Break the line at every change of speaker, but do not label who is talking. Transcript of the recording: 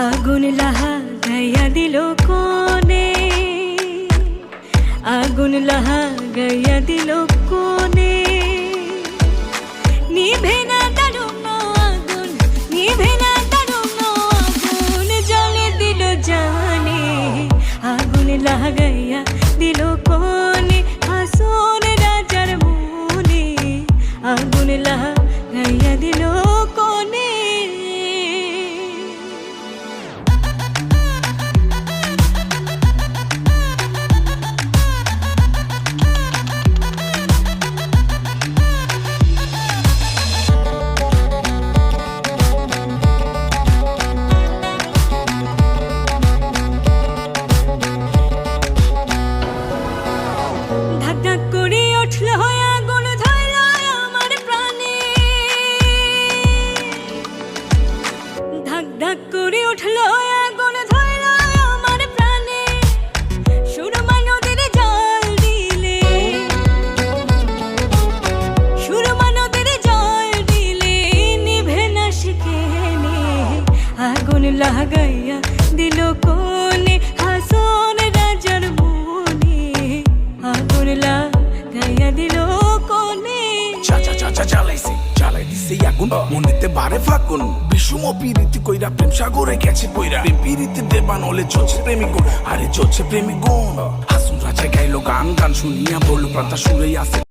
আগুন লাগাইয়া দিল কোনে, আগুন লাগাইয়া দিল কোনে, নিভে না তারুণ্য আগুন, নিভে না তারুণ্য আগুন, জ্বলে দিল জানে। আগুন লাগাইয়া দিল কোনে, হাসন রাজার মনে, আগুন লাগাইয়া দিল কোনে। ধাক ধাক করে উঠল আগুন, ধরল আমার প্রাণে, ধাক ধাক করে উঠল আগুন, ধরল আমার প্রাণে, সুরমা নদীর জল দিলে, সুরমা নদীর জল দিলে, নিভে না শিখেনে। আগুন লাগাইয়া দিল কোনে, হাসন রাজার মনে, আগুন লাগাইয়া দিল কোনে।
জ্বালাইছে জ্বালাই দিছে আগুন, মনেতে বারে ফাগুন, বিষম পিরিতি কইরা প্রেম সাগরে গেছে পইরা, পিরিতি দেবান হলে চলছে প্রেমিক গুণ, আরে চলছে প্রেমিক গুণ। হাসুন রাজা গাইলো গান, গান শুনিয়া বলল প্রাতা সুরেই আছে